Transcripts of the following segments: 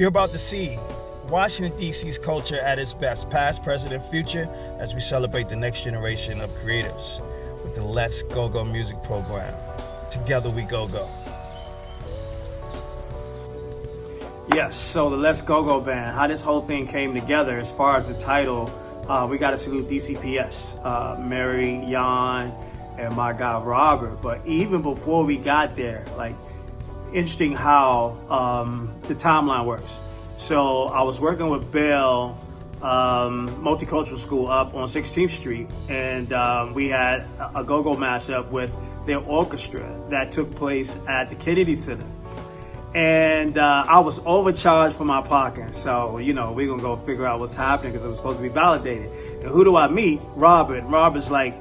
You're about to see Washington, D.C.'s culture at its best, past, present, and future, as we celebrate the next generation of creatives with the Let's Go Go music program. Together we go go. Yes, so the Let's Go Go band, how this whole thing came together as far as the title, we got to salute DCPS, Mary, Jan, and my guy Robert. But even before we got there, like, interesting how the timeline works. So I was working with Bell Multicultural School up on 16th Street, and we had a go-go mashup with their orchestra that took place at the Kennedy Center. And I was overcharged for my parking. So, you know, we're going to go figure out what's happening because it was supposed to be validated. And who do I meet? Robert. Robert's like,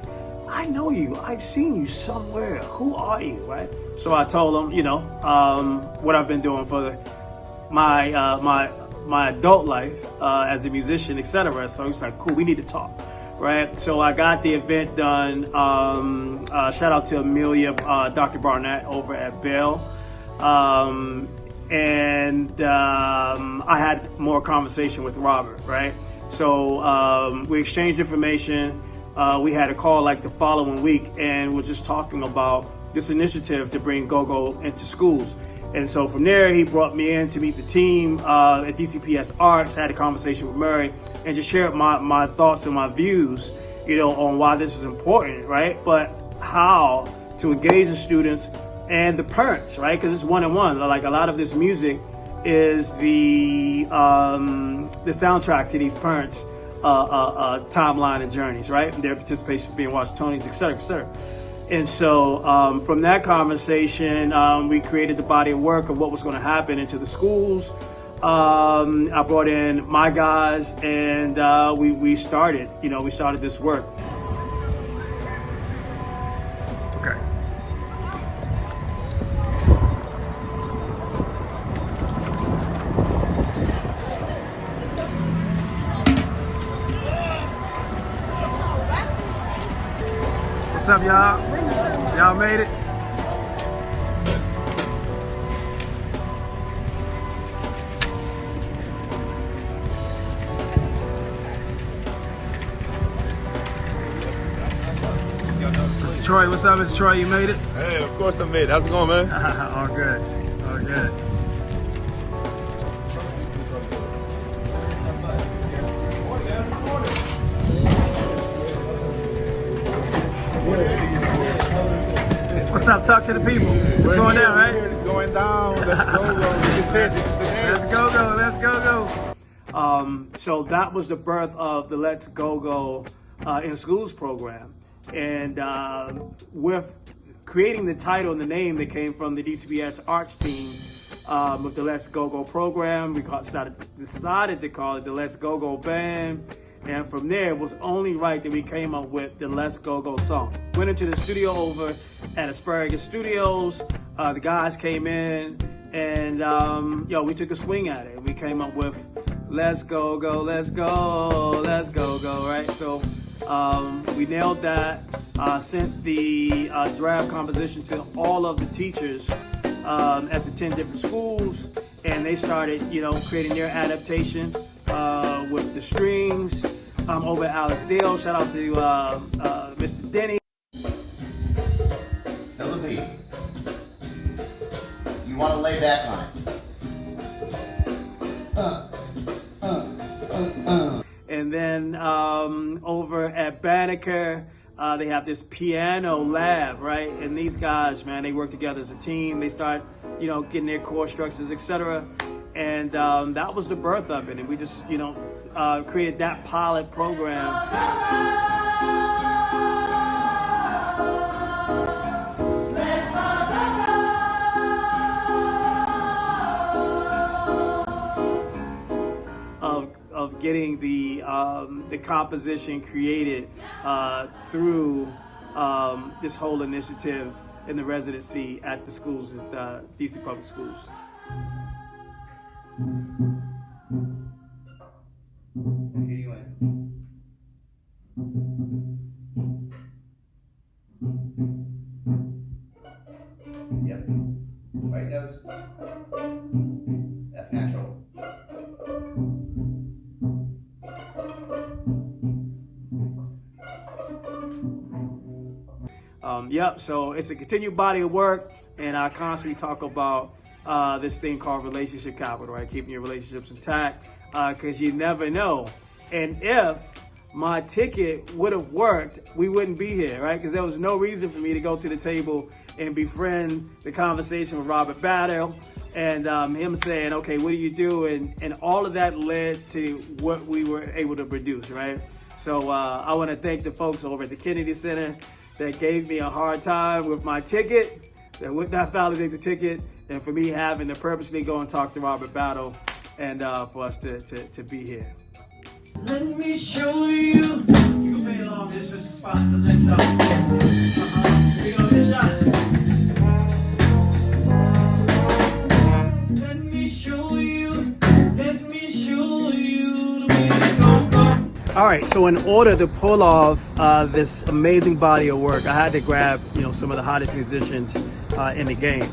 I know you. I've seen you somewhere. Who are you, right? So I told him, you know, what I've been doing for my adult life as a musician, etc. So he's like, cool, we need to talk, right? So I got the event done. Shout out to Amelia, Dr. Barnett over at Bell. I had more conversation with Robert, right? So we exchanged information. We had a call like the following week, and we're just talking about this initiative to bring go-go into schools. And so from there, he brought me in to meet the team at DCPS Arts, had a conversation with Murray, and just shared my thoughts and my views, you know, on why this is important, right? But how to engage the students and the parents, right? Because it's one-on-one. Like, a lot of this music is the soundtrack to these parents' timeline and journeys, right? And their participation being Washingtonians, et cetera, et cetera. And so from that conversation, we created the body of work of what was going to happen into the schools. I brought in my guys, and we started this work. Okay. What's up, y'all? Y'all made it? Mr. Troy, what's up, Mr. Troy? You made it? Hey, of course I made it. How's it going, man? All good. All good. What's up? Talk to the people. It's going down, right? It's going down. Let's go, go. Like you said, this is the day. Let's go, go. Let's go, go. So that was the birth of the Let's Go Go in Schools program. And with creating the title and the name that came from the DCPS Arts team with the Let's Go Go program, we decided to call it the Let's Go Go Band. And from there, it was only right that we came up with the Let's Go Go song. Went into the studio over at Asparagus Studios. The guys came in, and we took a swing at it. We came up with Let's Go Go, Let's Go, Let's Go Go, right? So we nailed that. Sent the draft composition to all of the teachers at the 10 different schools, and they started, creating their adaptation with the strings over at Alice Dale. Shout out to Mr. Denny. Fill the beat. You want to lay back on it. And then over at Banneker, they have this piano lab, right? And these guys, man, they work together as a team. They start, getting their chord structures, etc. And that was the birth of it. And we just, created that pilot program. Of getting the composition created through this whole initiative in the residency at the schools at DC Public Schools. Yep. Right notes. F natural. yep, so it's a continued body of work, and I constantly talk about this thing called relationship capital, right? Keeping your relationships intact, because you never know. And if my ticket would have worked, we wouldn't be here, right? Because there was no reason for me to go to the table and befriend the conversation with Robert Battle and him saying, okay, what do you do? And all of that led to what we were able to produce, right? So I want to thank the folks over at the Kennedy Center that gave me a hard time with my ticket, that would not validate the ticket, and for me having to purposely go and talk to Robert Battle and for us to be here. Let me show you. You can play along. This is a spot to the next song. Here we go. This shot. Let me show you. Let me show you the way to go. All right. So in order to pull off this amazing body of work, I had to grab some of the hottest musicians in the game,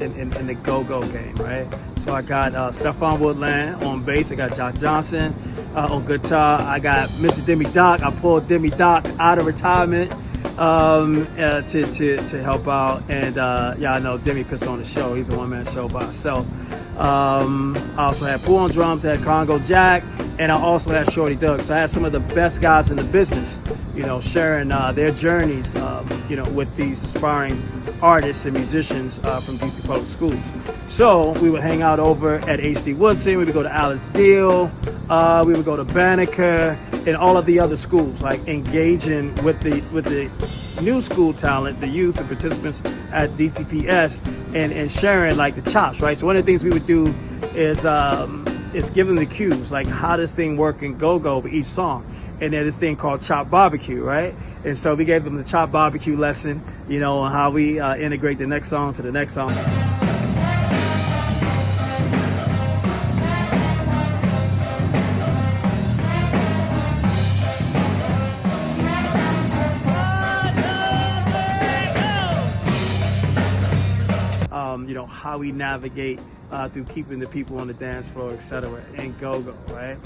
in the go-go game, right? So I got Stephon Woodland on bass. I got Josh Johnson on guitar. I got Mr. Demi Doc. I pulled Demi Doc out of retirement to help out. And I know Demi puts on the show. He's a one-man show by himself. I also had Pooh on drums. I had Congo Jack, and I also had Shorty Doug. So I had some of the best guys in the business, sharing their journeys, with these aspiring artists and musicians from DC Public Schools. So we would hang out over at HD Woodson. We would go to Alice Deal. We would go to Banneker and all of the other schools, like engaging with the new school talent, the youth and participants at DCPS, and sharing like the chops, right? So one of the things we would do is give them the cues, like how this thing work in go-go for each song. And then this thing called Chop Barbecue, right? And so we gave them the Chop Barbecue lesson, on how we integrate the next song to the next song. How we navigate through keeping the people on the dance floor, etc., and go-go, right?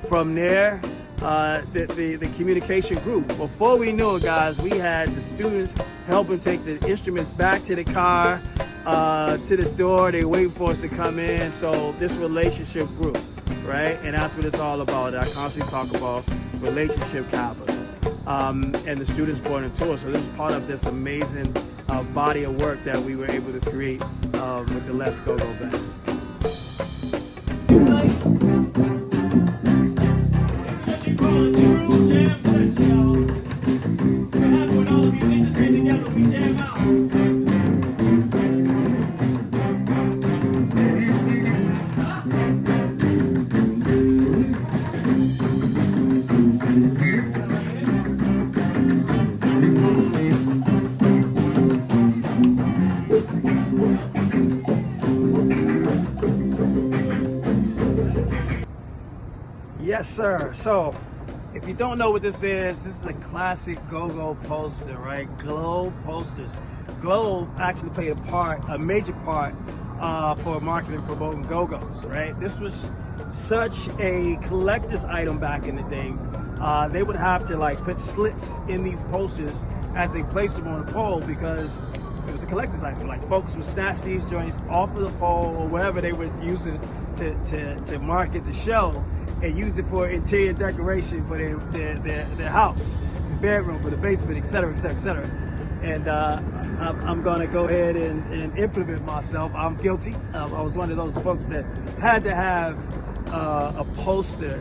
From there, the communication group. Before we knew it, guys, we had the students helping take the instruments back to the car, to the door. They wait for us to come in. So this relationship group, right? And that's what it's all about. I constantly talk about relationship capital. And the students brought into us. So this is part of this amazing body of work that we were able to create with the Let's Go Go Band. Yes, sir. So, if you don't know what this is a classic go-go poster, right? Globe posters. Globe actually played a major part for marketing and promoting go-go's, right? This was such a collector's item back in the day. They would have to put slits in these posters as they placed them on the pole because it was a collector's item. Like folks would snatch these joints off of the pole or wherever they were using to market the show, and use it for interior decoration for their house, the bedroom, for the basement, etc., etc., etc. And I'm gonna go ahead and implement myself. I'm guilty. I was one of those folks that had to have a poster,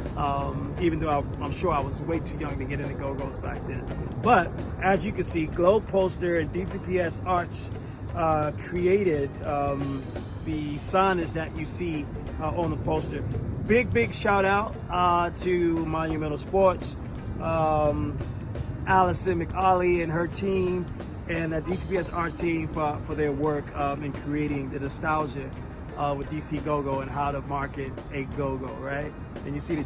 even though I'm sure I was way too young to get into go-go's back then. But as you can see, Globe Poster and DCPS Arts created the signage that you see on the poster. Big shout out to Monumental Sports, Allison McAuley and her team, and the DCPS Arts team for their work in creating the nostalgia with DC Go-Go and how to market a go-go, right? And you see the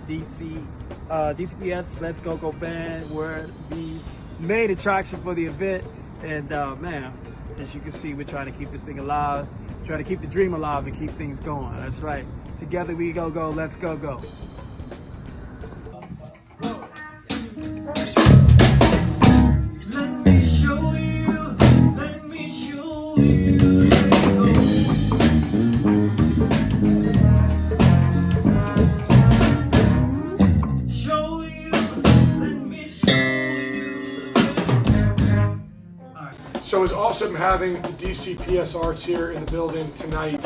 DCPS Let's Go-Go Band were the main attraction for the event. And man, as you can see, we're trying to keep this thing alive, trying to keep the dream alive and keep things going. That's right. Together we go, let's go. Let me show So it's awesome having the DCPS Arts here in the building tonight.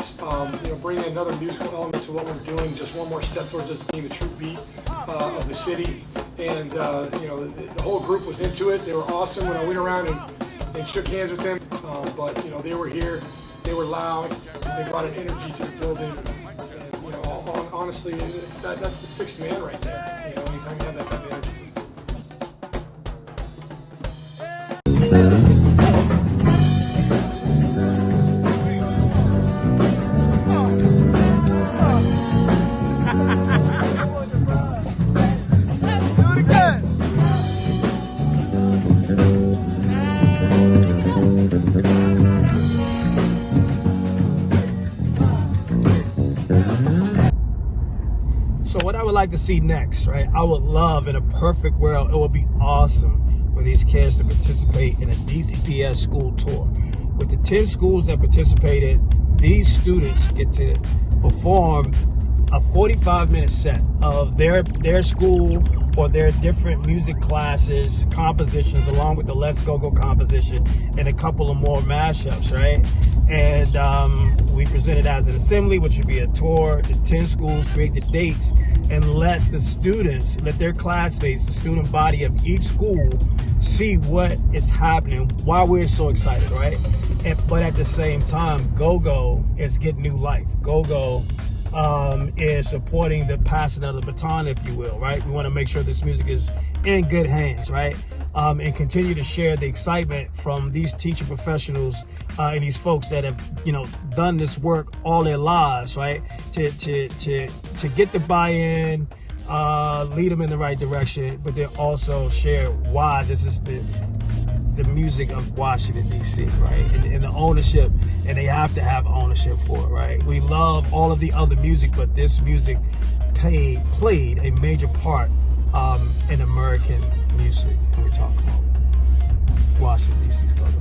Bringing another musical element to what we're doing, just one more step towards us being the true beat of the city. And the whole group was into it. They were awesome when I went around and shook hands with them. But they were here, they were loud, they brought an energy to the building. And, honestly, that's the sixth man right there. Anytime you have that kind of energy. So what I would like to see next, right? I would love, in a perfect world, it would be awesome for these kids to participate in a DCPS school tour. With the 10 schools that participated, these students get to perform a 45-minute set of their school or their different music classes, compositions, along with the Let's Go-Go composition and a couple of more mashups, right? And we present it as an assembly, which would be a tour. The 10 schools create the dates and let the students, let their classmates, the student body of each school see what is happening while we're so excited, right? But at the same time, Go-Go is getting new life. Go-Go is supporting the passing of the baton, if you will, right? We want to make sure this music is in good hands, right? And continue to share the excitement from these teacher professionals and these folks that have, done this work all their lives, right? To get the buy-in, lead them in the right direction, but then also share why this is the music of Washington, D.C., right? And the ownership, and they have to have ownership for it, right? We love all of the other music, but this music played a major part in American music when we talk about Washington, D.C.'s go-go.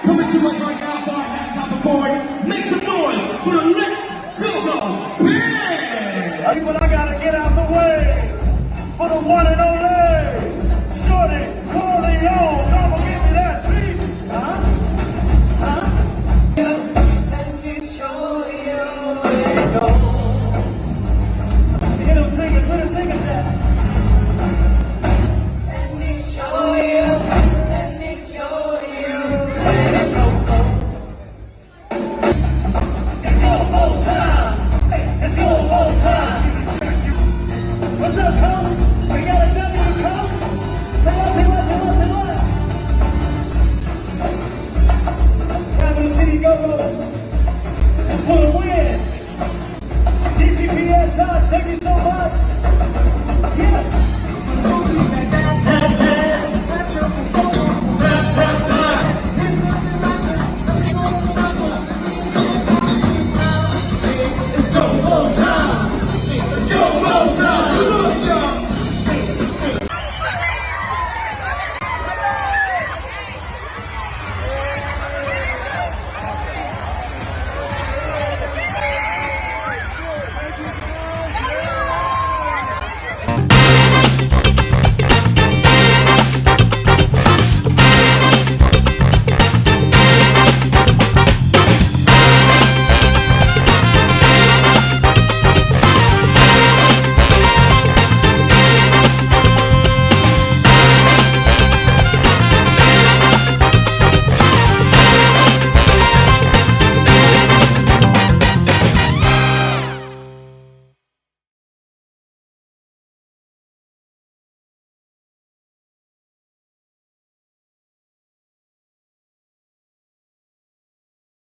Coming to us right now for our halftime performance. Make some noise for the Let's Go-Go Band! People, I gotta get out the way for the one and only Shorty Corleone. Come on, give me that beat. Let me show you where to go. Get them singers, where the singers at? Let me show you. Let me show you where to go. It's go whole time. Hey, it's go whole time. What's up, coach? We got a W, coach. Say what? Capital City Go-Go for the win. DCPS Arts, thank you so much.